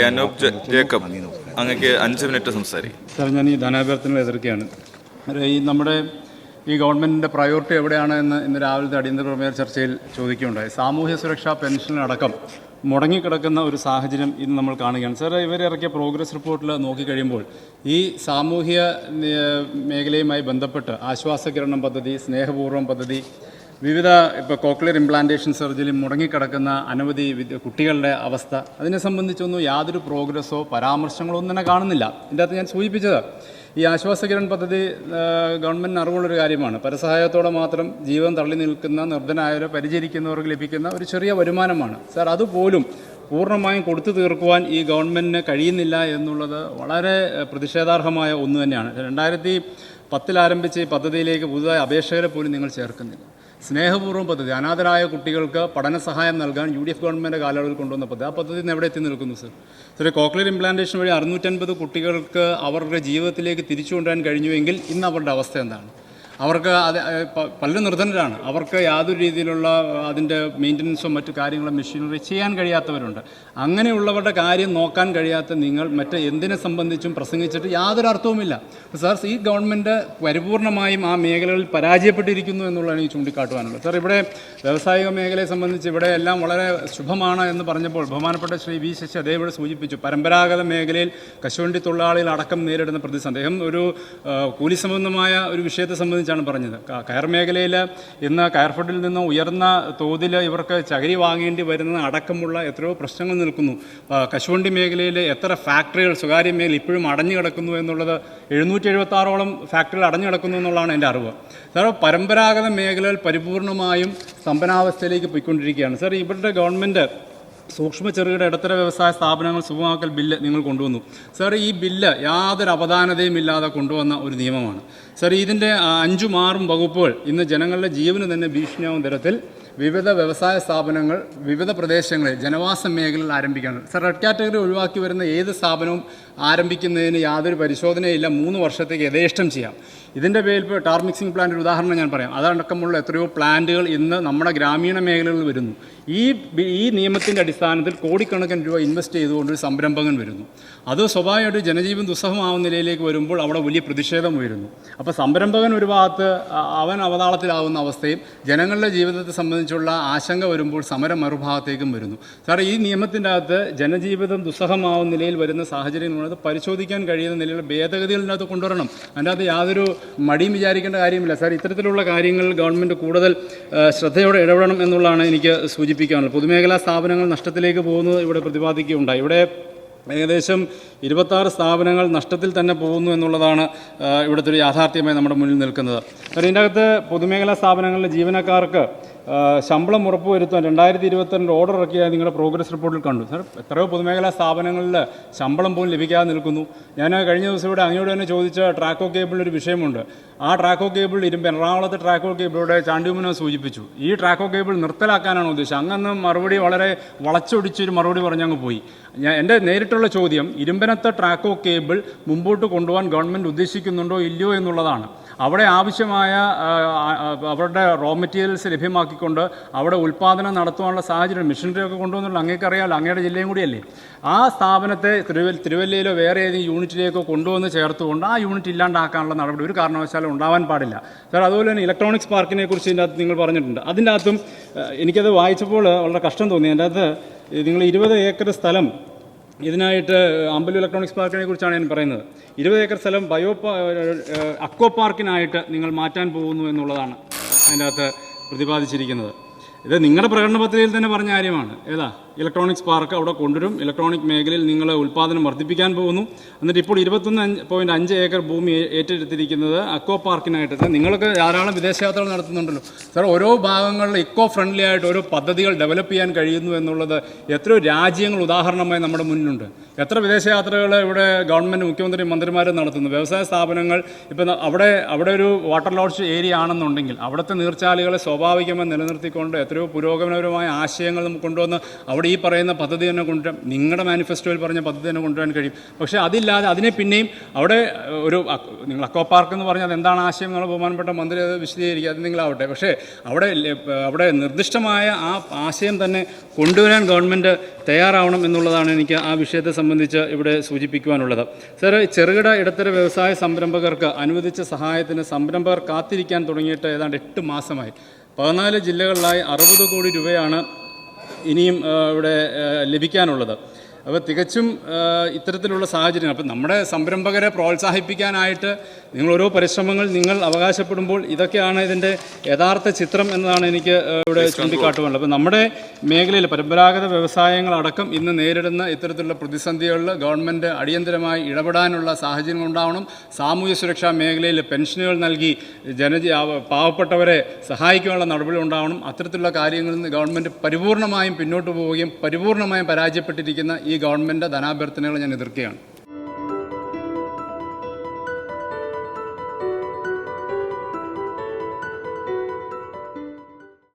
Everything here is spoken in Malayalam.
ജേക്കബ് അങ്ങക്ക് 5 മിനിറ്റ് സംസാരിക്കും. സാർ, ഞാൻ ഈ ധനാഭ്യർത്ഥനകൾ എതിർക്കുകയാണ്. ഈ നമ്മുടെ ഈ ഗവൺമെൻറ്റിൻ്റെ പ്രയോറിറ്റി എവിടെയാണ് എന്ന് ഇന്ന് രാവിലത്തെ അടിയന്തര പ്രമേയ ചർച്ചയിൽ ചോദിക്കുകയുണ്ടായി. സാമൂഹ്യ സുരക്ഷാ പെൻഷനടക്കം മുടങ്ങിക്കിടക്കുന്ന ഒരു സാഹചര്യം ഇന്ന് നമ്മൾ കാണുകയാണ്. സാർ, ഇവരിറക്കിയ പ്രോഗ്രസ് റിപ്പോർട്ടിൽ നോക്കിക്കഴിയുമ്പോൾ ഈ സാമൂഹ്യ മേഖലയുമായി ബന്ധപ്പെട്ട് ആശ്വാസകിരണം പദ്ധതി, സ്നേഹപൂർവ്വം പദ്ധതി, വിവിധ ഇപ്പോൾ കോക്ലിയർ ഇംപ്ലാന്റേഷൻ സർജറി മുടങ്ങിക്കിടക്കുന്ന അനവധി കുട്ടികളുടെ അവസ്ഥ, അതിനെ സംബന്ധിച്ചൊന്നും യാതൊരു പ്രോഗ്രസ്സോ പരാമർശങ്ങളോ ഒന്നും തന്നെ കാണുന്നില്ല. ഇതിൻ്റെ അകത്ത് ഞാൻ സൂചിപ്പിച്ചത് ഈ ആശ്വാസകിരൺ പദ്ധതി ഗവൺമെൻറ്റിന് അറിവുള്ളൊരു കാര്യമാണ്. പരസഹായത്തോടെ മാത്രം ജീവൻ തള്ളി നിൽക്കുന്ന നിർധനായവരെ പരിചരിക്കുന്നവർക്ക് ലഭിക്കുന്ന ഒരു ചെറിയ വരുമാനമാണ്. സാർ, അതുപോലും പൂർണ്ണമായും കൊടുത്തു തീർക്കുവാൻ ഈ ഗവൺമെൻറ്റിന് കഴിയുന്നില്ല എന്നുള്ളത് വളരെ പ്രതിഷേധാർഹമായ ഒന്ന് തന്നെയാണ്. 2010 ആരംഭിച്ച ഈ പദ്ധതിയിലേക്ക് പുതുതായി അപേക്ഷകരെ പോലും നിങ്ങൾ ചേർക്കുന്നില്ല. സ്നേഹപൂർവ്വം പദ്ധതി, അനാഥരായ കുട്ടികൾക്ക് പഠന സഹായം നൽകാൻ UDF ഗവൺമെൻറ് കാലയളവിൽ കൊണ്ടുവന്ന പദ്ധതി, ആ പദ്ധതി ഇന്ന് എവിടെ എത്തി നിൽക്കുന്നു സർ? സാർ, കോക്ലിയർ ഇംപ്ലാന്റേഷൻ വഴി 650 കുട്ടികൾക്ക് അവരുടെ ജീവിതത്തിലേക്ക് തിരിച്ചു കൊണ്ടുവരാൻ കഴിഞ്ഞുവെങ്കിൽ ഇന്ന് അവരുടെ അവസ്ഥ എന്താണ്? അവർക്ക് പലരും നിർധനരാണ്. അവർക്ക് യാതൊരു രീതിയിലുള്ള അതിൻ്റെ മെയിൻ്റനൻസോ മറ്റു കാര്യങ്ങളോ മെഷീനറി ചെയ്യാൻ കഴിയാത്തവരുണ്ട്. അങ്ങനെയുള്ളവരുടെ കാര്യം നോക്കാൻ കഴിയാത്ത നിങ്ങൾ മറ്റ് എന്തിനെ സംബന്ധിച്ചും പ്രസംഗിച്ചിട്ട് യാതൊരു അർത്ഥവുമില്ല. സാർ, ഈ ഗവൺമെൻറ് പരിപൂർണമായും ആ മേഖലകളിൽ പരാജയപ്പെട്ടിരിക്കുന്നു എന്നുള്ളതാണ് ഈ ചൂണ്ടിക്കാട്ടുവാനുള്ളത്. സാർ, ഇവിടെ വ്യാവസായിക മേഖലയെ സംബന്ധിച്ച് ഇവിടെ എല്ലാം വളരെ ശുഭമാണ് എന്ന് പറഞ്ഞപ്പോൾ ബഹുമാനപ്പെട്ട ശ്രീ വി ശശി അതേപോലെ സൂചിപ്പിച്ചു. പരമ്പരാഗത മേഖലയിൽ കശുവണ്ടി തൊഴിലാളികൾ അടക്കം നേരിടുന്ന പ്രതിസന്ധി, അദ്ദേഹം ഒരു കൂലി സംബന്ധമായ ഒരു വിഷയത്തെ സംബന്ധിച്ച് പറഞ്ഞത്. കയർ മേഖലയിൽ ഇന്ന് കയർഫെഡിൽ നിന്ന് ഉയർന്ന തോതിൽ ഇവർക്ക് ചകിരി വാങ്ങേണ്ടി വരുന്ന അടക്കമുള്ള എത്രയോ പ്രശ്നങ്ങൾ നിൽക്കുന്നു. കശുവണ്ടി മേഖലയിൽ എത്ര ഫാക്ടറികൾ സ്വകാര്യ മേഖല ഇപ്പോഴും അടഞ്ഞു കിടക്കുന്നു എന്നുള്ളത്, 776ഓളം ഫാക്ടറികൾ അടഞ്ഞു കിടക്കുന്നു എന്നുള്ളതാണ് എൻ്റെ അറിവ്. സാർ, പരമ്പരാഗത മേഖലകൾ പരിപൂർണമായും സ്തംഭനാവസ്ഥയിലേക്ക് പോയിക്കൊണ്ടിരിക്കുകയാണ്. സാർ, ഇവരുടെ ഗവൺമെൻറ് സൂക്ഷ്മ ചെറുകിട ഇടത്തര വ്യവസായ സ്ഥാപനങ്ങൾ സുഗമമാക്കൽ ബില്ല് നിങ്ങൾ കൊണ്ടുവന്നു. സാർ, ഈ ബില്ല് യാതൊരു അവധാനതയും ഇല്ലാതെ കൊണ്ടുവന്ന ഒരു നിയമമാണ്. സാർ, ഇതിൻ്റെ 5ഉം 6ഉം വകുപ്പുകൾ ഇന്ന് ജനങ്ങളുടെ ജീവന് തന്നെ ഭീഷണിയാവുന്ന തരത്തിൽ വിവിധ വ്യവസായ സ്ഥാപനങ്ങൾ വിവിധ പ്രദേശങ്ങളിൽ ജനവാസ മേഖലയിൽ ആരംഭിക്കുകയാണ്. സാർ, റെഡ് കാറ്റഗറി ഒഴിവാക്കി വരുന്ന ഏത് സ്ഥാപനവും ആരംഭിക്കുന്നതിന് യാതൊരു പരിശോധനയില്ല. 3 വർഷത്തേക്ക് യഥേഷ്ടം ചെയ്യാം. ഇതിൻ്റെ പേരിൽ ഇപ്പോൾ ടാർ മിക്സിംഗ് പ്ലാന്റ് ഒരു ഉദാഹരണം ഞാൻ പറയാം. അതടക്കമുള്ള എത്രയോ പ്ലാന്റുകൾ ഇന്ന് നമ്മുടെ ഗ്രാമീണ മേഖലകളിൽ വരുന്നു. ഈ നിയമത്തിൻ്റെ അടിസ്ഥാനത്തിൽ കോടിക്കണക്കിന് രൂപ ഇൻവെസ്റ്റ് ചെയ്തുകൊണ്ട് ഒരു സംരംഭകൻ വരുന്നു. അത് സ്വാഭാവികമായിട്ട് ജനജീവൻ ദുസ്സഹമാവുന്ന നിലയിലേക്ക് വരുമ്പോൾ അവിടെ വലിയ പ്രതിഷേധം ഉയരുന്നു. അപ്പോൾ സംരംഭകൻ ഒരു ഭാഗത്ത് അവൻ അവതാളത്തിലാവുന്ന അവസ്ഥയും ജനങ്ങളുടെ ജീവിതത്തെ സംബന്ധിച്ചുള്ള ആശങ്ക വരുമ്പോൾ സമരം മറുഭാഗത്തേക്കും വരുന്നു. സാർ, ഈ നിയമത്തിൻ്റെ അകത്ത് ജനജീവിതം ദുസ്സഹമാവുന്ന നിലയിൽ വരുന്ന സാഹചര്യങ്ങളത് പരിശോധിക്കാൻ കഴിയുന്ന നിലയിലുള്ള ഭേദഗതികളിൻ്റെ അകത്ത് കൊണ്ടുവരണം. അതിൻ്റെ അകത്ത് യാതൊരു മടിയും വിചാരിക്കേണ്ട കാര്യമില്ല. സാർ, ഇത്തരത്തിലുള്ള കാര്യങ്ങൾ ഗവൺമെൻറ് കൂടുതൽ ശ്രദ്ധയോടെ ഇടപെടണം എന്നുള്ളതാണ് എനിക്ക് സൂചിപ്പിക്കാനുള്ളത്. പൊതുമേഖലാ സ്ഥാപനങ്ങൾ നഷ്ടത്തിലേക്ക് പോകുന്നത് ഇവിടെ പ്രതിപാദിക്കുകയുണ്ടായി. ഇവിടെ ഏകദേശം 26 സ്ഥാപനങ്ങൾ നഷ്ടത്തിൽ തന്നെ പോകുന്നു എന്നുള്ളതാണ് ഇവിടുത്തെ ഒരു യാഥാർത്ഥ്യമായി നമ്മുടെ മുന്നിൽ നിൽക്കുന്നത്. കാരണം ഇതിൻ്റെ അകത്ത് പൊതുമേഖലാ സ്ഥാപനങ്ങളിലെ ജീവനക്കാർക്ക് ശമ്പളം ഉറപ്പുവരുത്താൻ 2022 ഓർഡർ ഇറക്കിയാൽ നിങ്ങളുടെ പ്രോഗ്രസ് റിപ്പോർട്ടിൽ കണ്ടു. സാർ, എത്രയോ പൊതുമേഖലാ സ്ഥാപനങ്ങളിൽ ശമ്പളം പോലും ലഭിക്കാതെ നിൽക്കുന്നു. ഞാൻ കഴിഞ്ഞ ദിവസം ഇവിടെ അങ്ങോട്ട് തന്നെ ചോദിച്ച ട്രാക്കോ കേബിളിലൊരു വിഷയമുണ്ട്. ആ ട്രാക്കോ കേബിൾ എറണാകുളത്തെ ട്രാക്കോ കേബിളിലൂടെ ചാണ്ടിയുമ്മനെ സൂചിപ്പിച്ചു. ഈ ട്രാക്കോ കേബിൾ നിർത്തലാക്കാനാണ് ഉദ്ദേശിച്ചത്. അങ്ങന്ന് മറുപടി വളരെ വളച്ചൊടിച്ചൊരു മറുപടി പറഞ്ഞങ്ങ് പോയി. എൻ്റെ നേരിട്ടുള്ള ചോദ്യം, ഇരുമ്പനത്തെ ട്രാക്കോ കേബിൾ മുമ്പോട്ട് കൊണ്ടുപോകാൻ ഗവൺമെൻറ് ഉദ്ദേശിക്കുന്നുണ്ടോ ഇല്ലയോ എന്നുള്ളതാണ്. അവിടെ ആവശ്യമായ അവരുടെ റോ മെറ്റീരിയൽസ് ലഭ്യമാക്കിക്കൊണ്ട് അവിടെ ഉൽപ്പാദനം നടത്തുവാനുള്ള സാഹചര്യം മെഷീനറിയൊക്കെ കൊണ്ടുവന്നുള്ള അങ്ങേക്കറിയാമല്ലോ, അങ്ങയുടെ ജില്ലയും കൂടിയല്ലേ. ആ സ്ഥാപനത്തെ തിരുവല്ലയിലോ വേറെ ഏതെങ്കിലും യൂണിറ്റിലേക്കോ കൊണ്ടുവന്ന് ചേർത്തുകൊണ്ട് ആ യൂണിറ്റ് ഇല്ലാണ്ടാക്കാനുള്ള നടപടി ഒരു കാരണവശാലും ഉണ്ടാവാൻ പാടില്ല. സാർ, അതുപോലെ തന്നെ ഇലക്ട്രോണിക്സ് പാർക്കിനെ കുറിച്ച് ഇതിൻ്റെ അകത്ത് നിങ്ങൾ പറഞ്ഞിട്ടുണ്ട്. അതിൻ്റെ അകത്തും എനിക്കത് വായിച്ചപ്പോൾ വളരെ കഷ്ടം തോന്നി. അതിൻ്റെ അകത്ത് നിങ്ങൾ 20 ഏക്കർ സ്ഥലം ഇതിനായിട്ട് അമ്പലം ഇലക്ട്രോണിക്സ് പാർക്കിനെ കുറിച്ചാണ് ഞാൻ പറയുന്നത്. 20 ഏക്കർ സ്ഥലം അക്വോ പാർക്കിനായിട്ട് നിങ്ങൾ മാറ്റാൻ പോകുന്നു എന്നുള്ളതാണ് അതിൻ്റെ അകത്ത് പ്രതിപാദിച്ചിരിക്കുന്നത്. ഇത് നിങ്ങളുടെ പ്രകടന പത്രികയിൽ തന്നെ പറഞ്ഞ കാര്യമാണ്. ഏതാ ഇലക്ട്രോണിക്സ് പാർക്ക് അവിടെ കൊണ്ടുവരും, ഇലക്ട്രോണിക് മേഖലയിൽ നിങ്ങൾ ഉൽപ്പാദനം വർദ്ധിപ്പിക്കാൻ പോകുന്നു. എന്നിട്ട് ഇപ്പോൾ 21.5 ഏക്കർ ഭൂമി ഏറ്റെടുത്തിരിക്കുന്നത് അക്വോ പാർക്കിനായിട്ട്. നിങ്ങൾക്ക് ധാരാളം വിദേശയാത്രകൾ നടത്തുന്നുണ്ടല്ലോ. സാർ, ഓരോ ഭാഗങ്ങളിൽ ഇക്കോ ഫ്രണ്ട്ലി ആയിട്ട് ഓരോ പദ്ധതികൾ ഡെവലപ്പ് ചെയ്യാൻ കഴിയുന്നു എന്നുള്ളത് എത്രയോ രാജ്യങ്ങൾ ഉദാഹരണമായി നമ്മുടെ മുന്നിലുണ്ട്. എത്ര വിദേശയാത്രകൾ ഇവിടെ ഗവൺമെൻറ് മുഖ്യമന്ത്രി മന്ത്രിമാരും നടത്തുന്നു. വ്യവസായ സ്ഥാപനങ്ങൾ ഇപ്പം അവിടെ ഒരു വാട്ടർ ലോഡ്ജ് ഏരിയ ആണെന്നുണ്ടെങ്കിൽ അവിടുത്തെ നീർച്ചാലുകളെ സ്വാഭാവികമായി നിലനിർത്തിക്കൊണ്ട് എത്രയോ പുരോഗമനപരമായ ആശയങ്ങൾ നമുക്ക് കൊണ്ടുവന്ന് അവിടെ ഈ പറയുന്ന പദ്ധതി തന്നെ കൊണ്ടുവരാം, നിങ്ങളുടെ മാനിഫെസ്റ്റോയിൽ പറഞ്ഞ പദ്ധതി തന്നെ കൊണ്ടുവരാൻ കഴിയും. പക്ഷേ അതില്ലാതെ അതിനെ പിന്നെയും അവിടെ നിങ്ങൾ അക്വാ പാർക്ക് എന്ന് പറഞ്ഞാൽ എന്താണ് ആശയം എന്നുള്ള ബഹുമാനപ്പെട്ട മന്ത്രി അത് വിശദീകരിക്കുക, അത് നിങ്ങളാവട്ടെ. പക്ഷേ അവിടെ നിർദ്ദിഷ്ടമായ ആ ആശയം തന്നെ കൊണ്ടുവരാൻ ഗവൺമെൻറ് തയ്യാറാവണം എന്നുള്ളതാണ് എനിക്ക് ആ വിഷയത്തെ സംബന്ധിച്ച് ഇവിടെ സൂചിപ്പിക്കുവാനുള്ളത്. സാർ, ചെറുകിട ഇടത്തര വ്യവസായ സംരംഭകർക്ക് അനുവദിച്ച സഹായത്തിന് സംരംഭകർ കാത്തിരിക്കാൻ തുടങ്ങിയിട്ട് ഏതാണ്ട് 8 മാസമായി. 14 ജില്ലകളിലായി 60 കോടി രൂപയാണ് ഇനിയും ഇവിടെ ലഭിക്കാനുള്ളത്. അപ്പോൾ തികച്ചും ഇത്തരത്തിലുള്ള സാഹചര്യങ്ങൾ, അപ്പം നമ്മുടെ സംരംഭകരെ പ്രോത്സാഹിപ്പിക്കാനായിട്ട് നിങ്ങൾ ഓരോ പരിശ്രമങ്ങൾ നിങ്ങൾ അവകാശപ്പെടുമ്പോൾ ഇതൊക്കെയാണ് ഇതിൻ്റെ യഥാർത്ഥ ചിത്രം എന്നതാണ് എനിക്ക് ഇവിടെ ചൂണ്ടിക്കാട്ടുവാനുള്ളത്. അപ്പോൾ നമ്മുടെ മേഖലയിൽ പരമ്പരാഗത വ്യവസായങ്ങളടക്കം ഇന്ന് നേരിടുന്ന ഇത്തരത്തിലുള്ള പ്രതിസന്ധികളിൽ ഗവൺമെൻറ് അടിയന്തരമായി ഇടപെടാനുള്ള സാഹചര്യം ഉണ്ടാവണം. സാമൂഹ്യ സുരക്ഷാ മേഖലയിൽ പെൻഷനുകൾ നൽകി പാവപ്പെട്ടവരെ സഹായിക്കാനുള്ള നടപടി ഉണ്ടാവണം. അത്തരത്തിലുള്ള കാര്യങ്ങളിൽ നിന്ന് ഗവൺമെൻറ് പരിപൂർണമായും പിന്നോട്ട് പോവുകയും പരിപൂർണമായും പരാജയപ്പെട്ടിരിക്കുന്ന ഈ ഗവൺമെൻറ് ധനാഭ്യർത്ഥനകൾ ഞാൻ എതിർക്കുകയാണ്.